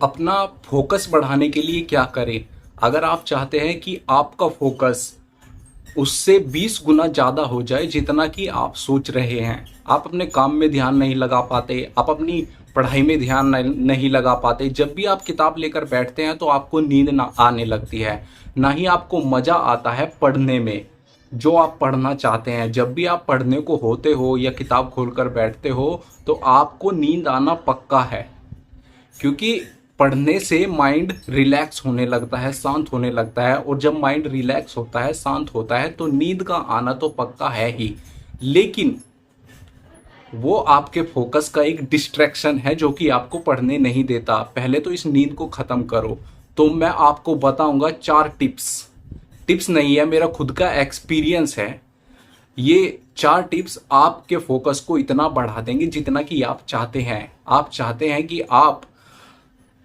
अपना फोकस बढ़ाने के लिए क्या करें। अगर आप चाहते हैं कि आपका फोकस उससे 20 गुना ज़्यादा हो जाए जितना कि आप सोच रहे हैं, आप अपने काम में ध्यान नहीं लगा पाते, आप अपनी पढ़ाई में ध्यान नहीं लगा पाते, जब भी आप किताब लेकर बैठते हैं तो आपको नींद ना आने लगती है, ना ही आपको मज़ा आता है पढ़ने में जो आप पढ़ना चाहते हैं। जब भी आप पढ़ने को होते हो या किताब खोलकर बैठते हो तो आपको नींद आना पक्का है, क्योंकि पढ़ने से माइंड रिलैक्स होने लगता है, शांत होने लगता है, और जब माइंड रिलैक्स होता है, शांत होता है, तो नींद का आना तो पक्का है ही। लेकिन वो आपके फोकस का एक डिस्ट्रैक्शन है जो कि आपको पढ़ने नहीं देता। पहले तो इस नींद को ख़त्म करो। तो मैं आपको बताऊंगा 4 टिप्स नहीं है, मेरा खुद का एक्सपीरियंस है। ये 4 टिप्स आपके फोकस को इतना बढ़ा देंगे जितना कि आप चाहते हैं। आप चाहते हैं कि आप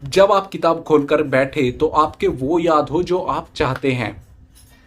जब आप किताब खोलकर बैठे तो आपके वो याद हो जो आप चाहते हैं।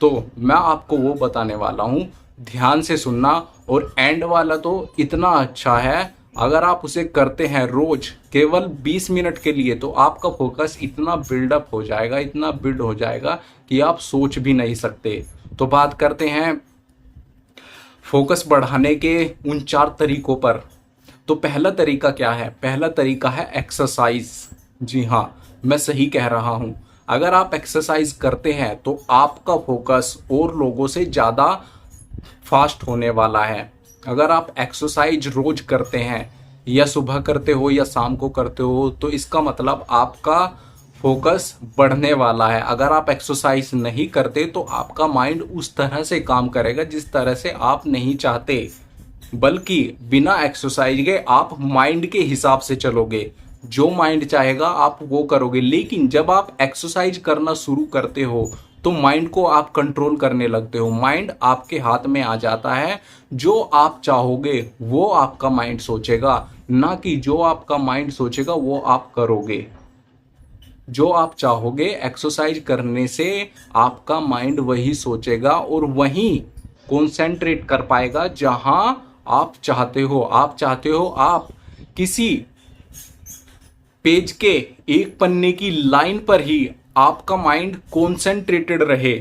तो मैं आपको वो बताने वाला हूँ, ध्यान से सुनना। और एंड वाला तो इतना अच्छा है, अगर आप उसे करते हैं रोज केवल 20 मिनट के लिए तो आपका फोकस इतना बिल्डअप हो जाएगा, इतना बिल्ड हो जाएगा कि आप सोच भी नहीं सकते। तो बात करते हैं फोकस बढ़ाने के उन 4 तरीकों पर। तो पहला तरीका क्या है? पहला तरीका है एक्सरसाइज। जी हाँ, मैं सही कह रहा हूँ। अगर आप एक्सरसाइज करते हैं तो आपका फोकस और लोगों से ज़्यादा फास्ट होने वाला है। अगर आप एक्सरसाइज रोज करते हैं, या सुबह करते हो या शाम को करते हो, तो इसका मतलब आपका फोकस बढ़ने वाला है। अगर आप एक्सरसाइज नहीं करते तो आपका माइंड उस तरह से काम करेगा जिस तरह से आप नहीं चाहते, बल्कि बिना एक्सरसाइज के आप माइंड के हिसाब से चलोगे। जो माइंड चाहेगा आप वो करोगे। लेकिन जब आप एक्सरसाइज करना शुरू करते हो तो माइंड को आप कंट्रोल करने लगते हो, माइंड आपके हाथ में आ जाता है। जो आप चाहोगे वो आपका माइंड सोचेगा, ना कि जो आपका माइंड सोचेगा वो आप करोगे। जो आप चाहोगे एक्सरसाइज करने से आपका माइंड वही सोचेगा और वहीं कॉन्सेंट्रेट कर पाएगा जहां आप चाहते हो। आप चाहते हो आप किसी पेज के एक पन्ने की लाइन पर ही आपका माइंड कॉन्सेंट्रेटेड रहे,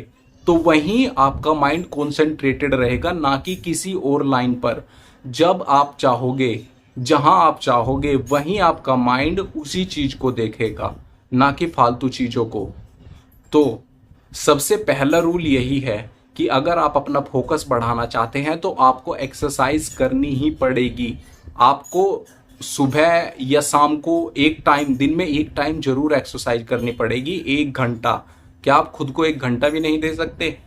तो वहीं आपका माइंड कॉन्सेंट्रेटेड रहेगा, ना कि किसी और लाइन पर। जब आप चाहोगे, जहां आप चाहोगे, वहीं आपका माइंड उसी चीज को देखेगा, ना कि फालतू चीजों को। तो सबसे पहला रूल यही है कि अगर आप अपना फोकस बढ़ाना चाहते हैं तो आपको एक्सरसाइज करनी ही पड़ेगी। आपको सुबह या शाम को एक टाइम, दिन में एक टाइम जरूर एक्सरसाइज करनी पड़ेगी। 1 घंटा, क्या आप खुद को 1 घंटा भी नहीं दे सकते?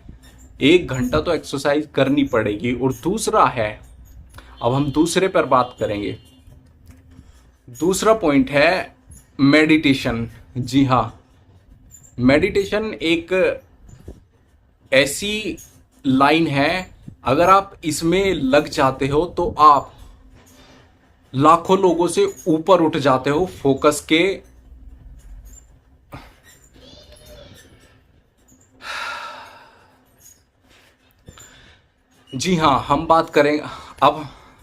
1 घंटा तो एक्सरसाइज करनी पड़ेगी। और दूसरा है, अब हम दूसरे पर बात करेंगे। दूसरा पॉइंट है मेडिटेशन। जी हाँ, मेडिटेशन एक ऐसी लाइन है, अगर आप इसमें लग जाते हो तो आप लाखों लोगों से ऊपर उठ जाते हो फोकस के। जी हाँ, अब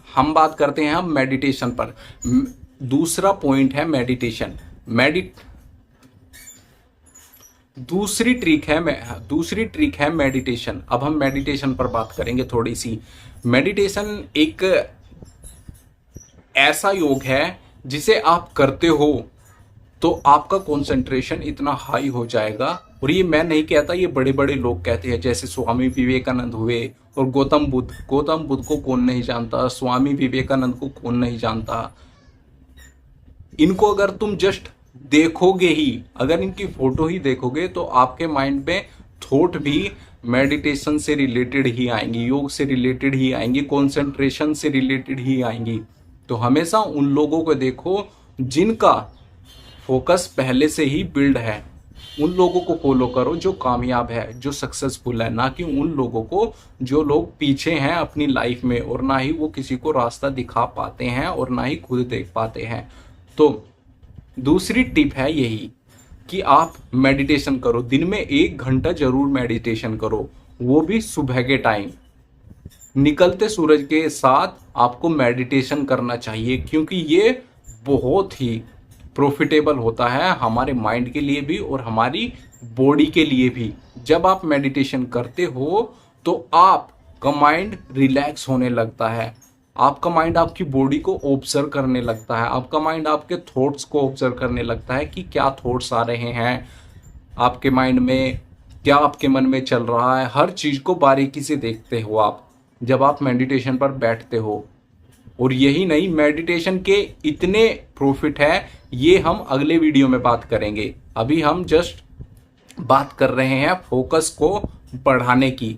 हम बात करते हैं हम मेडिटेशन पर। दूसरा पॉइंट है मेडिटेशन। दूसरी ट्रिक है मेडिटेशन। अब हम मेडिटेशन पर बात करेंगे थोड़ी सी। मेडिटेशन एक ऐसा योग है जिसे आप करते हो तो आपका कंसंट्रेशन इतना हाई हो जाएगा। और ये मैं नहीं कहता, ये बड़े बड़े लोग कहते हैं, जैसे स्वामी विवेकानंद हुए और गौतम बुद्ध को कौन नहीं जानता, स्वामी विवेकानंद को कौन नहीं जानता। इनको अगर तुम जस्ट देखोगे ही, अगर इनकी फोटो ही देखोगे तो आपके माइंड में थॉट भी मेडिटेशन से रिलेटेड ही आएंगी, योग से रिलेटेड ही आएंगी, कंसंट्रेशन से रिलेटेड ही आएंगी। तो हमेशा उन लोगों को देखो जिनका फोकस पहले से ही बिल्ड है, उन लोगों को फॉलो करो जो कामयाब है, जो सक्सेसफुल है, ना कि उन लोगों को जो लोग पीछे हैं अपनी लाइफ में और ना ही वो किसी को रास्ता दिखा पाते हैं और ना ही खुद देख पाते हैं। तो दूसरी टिप है यही कि आप मेडिटेशन करो। दिन में 1 घंटा जरूर मेडिटेशन करो, वो भी सुबह के टाइम। निकलते सूरज के साथ आपको मेडिटेशन करना चाहिए, क्योंकि ये बहुत ही प्रॉफिटेबल होता है हमारे माइंड के लिए भी और हमारी बॉडी के लिए भी। जब आप मेडिटेशन करते हो तो आपका माइंड रिलैक्स होने लगता है, आपका माइंड आपकी बॉडी को ऑब्जर्व करने लगता है, आपका माइंड आपके थॉट्स को ऑब्जर्व करने लगता है कि क्या थॉट्स आ रहे हैं आपके माइंड में, क्या आपके मन में चल रहा है। हर चीज़ को बारीकी से देखते हो आप जब आप मेडिटेशन पर बैठते हो। और यही नहीं, मेडिटेशन के इतने प्रॉफिट है, ये हम अगले वीडियो में बात करेंगे। अभी हम जस्ट बात कर रहे हैं फोकस को बढ़ाने की।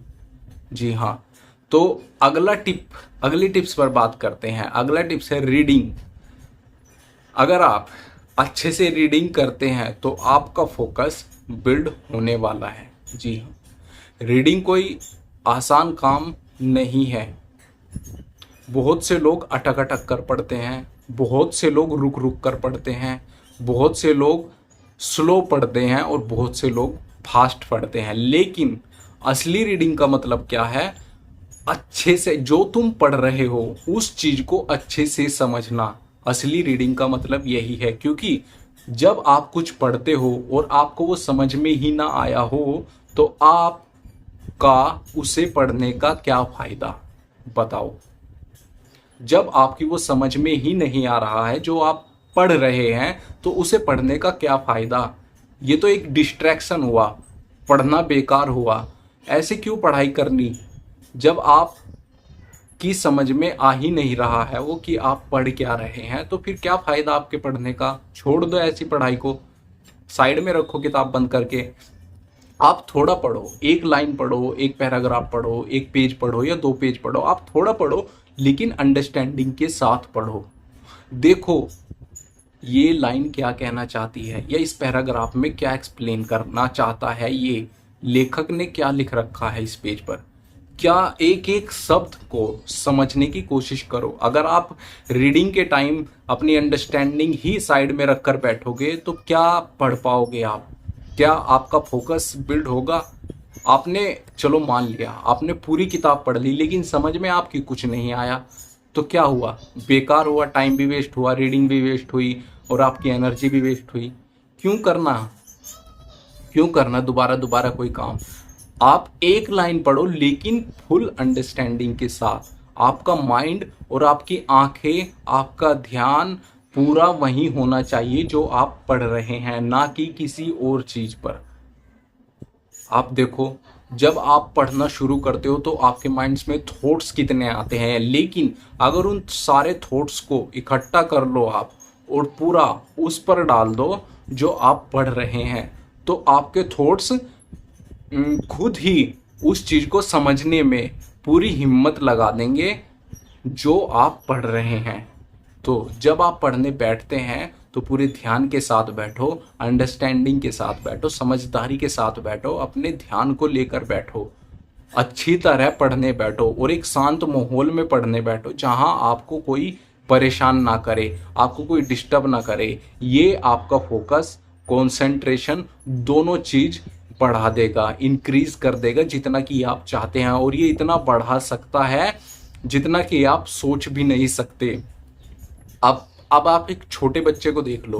जी हाँ, तो अगली टिप्स पर बात करते हैं। अगला टिप्स है रीडिंग। अगर आप अच्छे से रीडिंग करते हैं तो आपका फोकस बिल्ड होने वाला है। जी हाँ, रीडिंग कोई आसान काम नहीं है। बहुत से लोग अटक अटक कर पढ़ते हैं, बहुत से लोग रुक रुक कर पढ़ते हैं, बहुत से लोग स्लो पढ़ते हैं और बहुत से लोग फास्ट पढ़ते हैं। लेकिन असली रीडिंग का मतलब क्या है? अच्छे से जो तुम पढ़ रहे हो उस चीज को अच्छे से समझना। असली रीडिंग का मतलब यही है, क्योंकि जब आप कुछ पढ़ते हो और आपको वो समझ में ही ना आया हो तो आपका उसे पढ़ने का क्या फायदा, बताओ। जब आपकी वो समझ में ही नहीं आ रहा है जो आप पढ़ रहे हैं तो उसे पढ़ने का क्या फायदा? ये तो एक डिस्ट्रैक्शन हुआ, पढ़ना बेकार हुआ। ऐसे क्यों पढ़ाई करनी जब आप की समझ में आ ही नहीं रहा है वो कि आप पढ़ क्या रहे हैं? तो फिर क्या फायदा आपके पढ़ने का? छोड़ दो ऐसी पढ़ाई को, साइड में रखो किताब बंद करके। आप थोड़ा पढ़ो, एक लाइन पढ़ो, एक पैराग्राफ पढ़ो, एक पेज पढ़ो या 2 पेज पढ़ो, आप थोड़ा पढ़ो लेकिन अंडरस्टैंडिंग के साथ पढ़ो। देखो ये लाइन क्या कहना चाहती है या इस पैराग्राफ में क्या एक्सप्लेन करना चाहता है, ये लेखक ने क्या लिख रखा है इस पेज पर। क्या एक एक शब्द को समझने की कोशिश करो। अगर आप रीडिंग के टाइम अपनी अंडरस्टैंडिंग ही साइड में रखकर बैठोगे तो क्या पढ़ पाओगे आप? क्या आपका फोकस बिल्ड होगा? आपने चलो मान लिया आपने पूरी किताब पढ़ ली लेकिन समझ में आपकी कुछ नहीं आया, तो क्या हुआ? बेकार हुआ, टाइम भी वेस्ट हुआ, रीडिंग भी वेस्ट हुई और आपकी एनर्जी भी वेस्ट हुई। क्यों करना दोबारा दोबारा कोई काम? आप एक लाइन पढ़ो लेकिन फुल अंडरस्टैंडिंग के साथ। आपका माइंड और आपकी आंखें, आपका ध्यान पूरा वही होना चाहिए जो आप पढ़ रहे हैं, ना कि किसी और चीज पर। आप देखो जब आप पढ़ना शुरू करते हो तो आपके माइंड्स में थॉट्स कितने आते हैं, लेकिन अगर उन सारे थॉट्स को इकट्ठा कर लो आप और पूरा उस पर डाल दो जो आप पढ़ रहे हैं, तो आपके थॉट्स खुद ही उस चीज को समझने में पूरी हिम्मत लगा देंगे जो आप पढ़ रहे हैं। तो जब आप पढ़ने बैठते हैं तो पूरे ध्यान के साथ बैठो, अंडरस्टैंडिंग के साथ बैठो, समझदारी के साथ बैठो, अपने ध्यान को लेकर बैठो, अच्छी तरह पढ़ने बैठो और एक शांत माहौल में पढ़ने बैठो जहां आपको कोई परेशान ना करे, आपको कोई डिस्टर्ब ना करे। ये आपका फोकस, कंसंट्रेशन दोनों चीज बढ़ा देगा, इंक्रीज कर देगा जितना कि आप चाहते हैं। और ये इतना बढ़ा सकता है जितना कि आप सोच भी नहीं सकते। अब आप एक छोटे बच्चे को देख लो,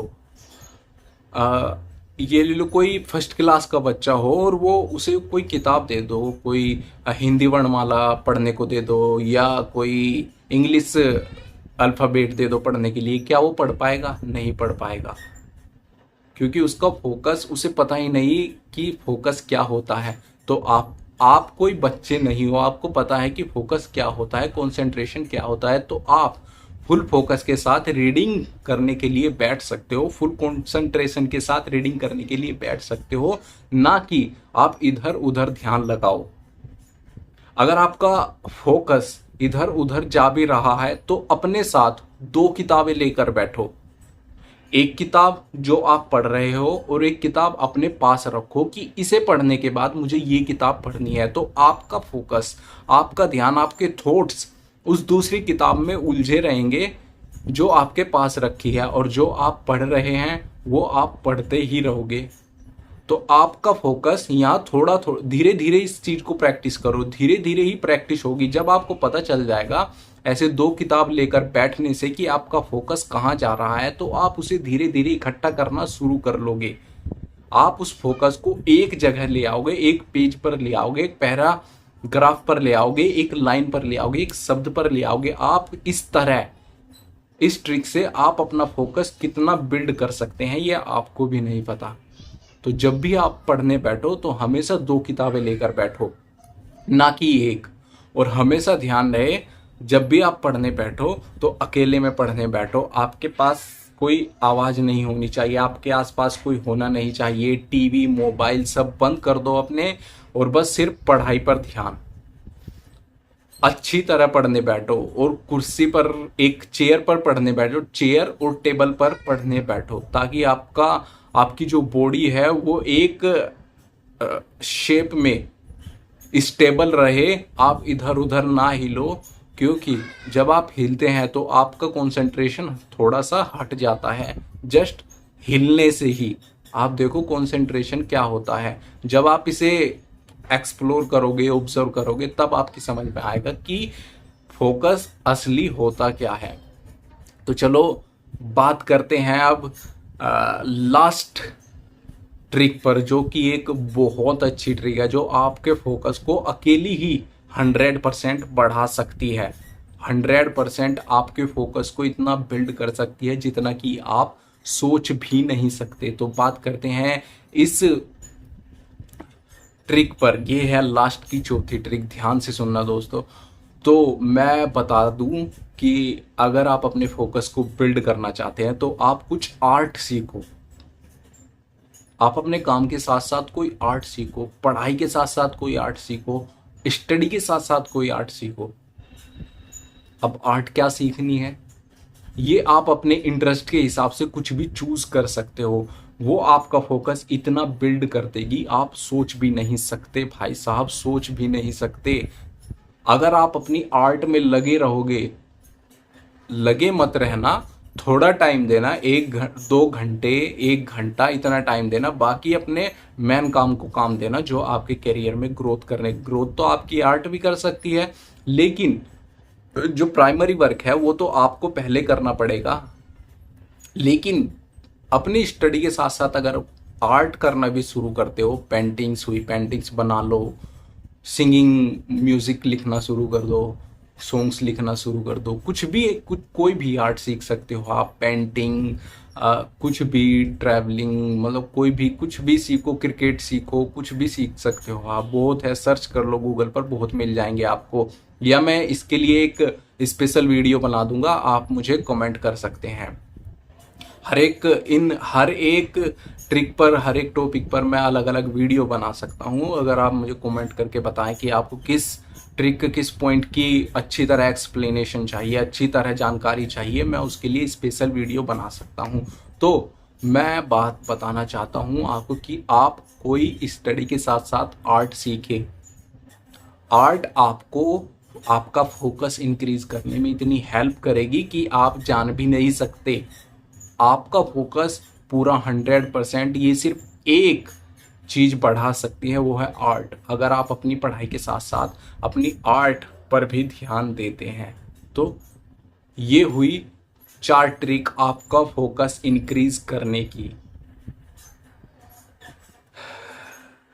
ये ले लो कोई फर्स्ट क्लास का बच्चा हो और वो उसे कोई किताब दे दो, कोई हिंदी वर्णमाला पढ़ने को दे दो या कोई इंग्लिश अल्फ़ाबेट दे दो पढ़ने के लिए, क्या वो पढ़ पाएगा? नहीं पढ़ पाएगा, क्योंकि उसका फोकस, उसे पता ही नहीं कि फोकस क्या होता है। तो आप कोई बच्चे नहीं हो, आपको पता है कि फोकस क्या होता है, कंसंट्रेशन क्या होता है। तो आप फुल फोकस के साथ रीडिंग करने के लिए बैठ सकते हो, फुल कंसंट्रेशन के साथ रीडिंग करने के लिए बैठ सकते हो, ना कि आप इधर उधर ध्यान लगाओ। अगर आपका फोकस इधर उधर जा भी रहा है तो अपने साथ 2 किताबें लेकर बैठो। एक किताब जो आप पढ़ रहे हो और एक किताब अपने पास रखो कि इसे पढ़ने के बाद मुझे ये किताब पढ़नी है। तो आपका फोकस, आपका ध्यान, आपके थॉट्स उस दूसरी किताब में उलझे रहेंगे जो आपके पास रखी है, और जो आप पढ़ रहे हैं वो आप पढ़ते ही रहोगे। तो आपका फोकस यहाँ थोड़ा धीरे धीरे इस चीज़ को प्रैक्टिस करो, धीरे धीरे ही प्रैक्टिस होगी। जब आपको पता चल जाएगा ऐसे 2 किताब लेकर बैठने से कि आपका फोकस कहाँ जा रहा है, तो आप उसे धीरे धीरे इकट्ठा करना शुरू कर लोगे। आप उस फोकस को एक जगह ले आओगे, एक पेज पर ले आओगे, एक पैराग्राफ पर ले आओगे, एक लाइन पर ले आओगे, एक शब्द पर ले आओगे। आप इस तरह, इस ट्रिक से आप अपना फोकस कितना बिल्ड कर सकते हैं ये आपको भी नहीं पता। तो जब भी आप पढ़ने बैठो तो हमेशा 2 किताबें लेकर बैठो, ना कि एक। और हमेशा ध्यान रहे, जब भी आप पढ़ने बैठो तो अकेले में पढ़ने बैठो। आपके पास कोई आवाज़ नहीं होनी चाहिए, आपके आसपास कोई होना नहीं चाहिए। टीवी, मोबाइल सब बंद कर दो अपने, और बस सिर्फ पढ़ाई पर ध्यान। अच्छी तरह पढ़ने बैठो, और कुर्सी पर, एक चेयर पर पढ़ने बैठो, चेयर और टेबल पर पढ़ने बैठो, ताकि आपकी जो बॉडी है वो एक शेप में स्टेबल रहे। आप इधर उधर ना हिलो, क्योंकि जब आप हिलते हैं तो आपका कंसंट्रेशन थोड़ा सा हट जाता है। जस्ट हिलने से ही आप देखो कंसंट्रेशन क्या होता है। जब आप इसे एक्सप्लोर करोगे, ऑब्जर्व करोगे, तब आपकी समझ में आएगा कि फोकस असली होता क्या है। तो चलो बात करते हैं अब लास्ट ट्रिक पर, जो कि एक बहुत अच्छी ट्रिक है, जो आपके फोकस को अकेली ही 100% बढ़ा सकती है। 100% आपके फोकस को इतना बिल्ड कर सकती है जितना कि आप सोच भी नहीं सकते। तो बात करते हैं इस ट्रिक पर। ये है लास्ट की चौथी ट्रिक, ध्यान से सुनना दोस्तों। तो मैं बता दूं कि अगर आप अपने फोकस को बिल्ड करना चाहते हैं तो आप कुछ आर्ट सीखो। आप अपने काम के साथ साथ कोई आर्ट सीखो, पढ़ाई के साथ साथ कोई आर्ट सीखो, स्टडी के साथ साथ कोई आर्ट सीखो। अब आर्ट क्या सीखनी है, ये आप अपने इंटरेस्ट के हिसाब से कुछ भी चूज कर सकते हो। वो आपका फोकस इतना बिल्ड कर देगी, आप सोच भी नहीं सकते भाई साहब, सोच भी नहीं सकते। अगर आप अपनी आर्ट में लगे रहोगे, लगे मत रहना, थोड़ा टाइम देना, 2 घंटे, 1 घंटा, इतना टाइम देना। बाकी अपने मेन काम को काम देना, जो आपके करियर में ग्रोथ तो आपकी आर्ट भी कर सकती है, लेकिन जो प्राइमरी वर्क है वो तो आपको पहले करना पड़ेगा। लेकिन अपनी स्टडी के साथ साथ अगर आर्ट करना भी शुरू करते हो, पेंटिंग्स हुई, पेंटिंग्स बना लो, सिंगिंग, म्यूजिक लिखना शुरू कर दो, सॉन्ग्स लिखना शुरू कर दो, कोई भी आर्ट सीख सकते हो आप। पेंटिंग, कुछ भी, ट्रैवलिंग, मतलब कोई भी, कुछ भी सीखो, क्रिकेट सीखो, कुछ भी सीख सकते हो आप। बहुत है, सर्च कर लो गूगल पर, बहुत मिल जाएंगे आपको। या मैं इसके लिए एक स्पेशल वीडियो बना दूंगा, आप मुझे कमेंट कर सकते हैं। हर एक ट्रिक पर, हर एक टॉपिक पर मैं अलग अलग वीडियो बना सकता हूँ। अगर आप मुझे कमेंट करके बताएं कि आपको किस ट्रिक, किस पॉइंट की अच्छी तरह एक्सप्लेनेशन चाहिए, अच्छी तरह जानकारी चाहिए, मैं उसके लिए स्पेशल वीडियो बना सकता हूँ। तो मैं बात बताना चाहता हूँ आपको कि आप कोई स्टडी के साथ साथ आर्ट सीखे। आर्ट आपको आपका फोकस इंक्रीज करने में इतनी हेल्प करेगी कि आप जान भी नहीं सकते। आपका फोकस पूरा 100%, ये सिर्फ एक चीज बढ़ा सकती है, वो है आर्ट। अगर आप अपनी पढ़ाई के साथ साथ अपनी आर्ट पर भी ध्यान देते हैं तो ये हुई 4 ट्रिक आपका फोकस इंक्रीज करने की।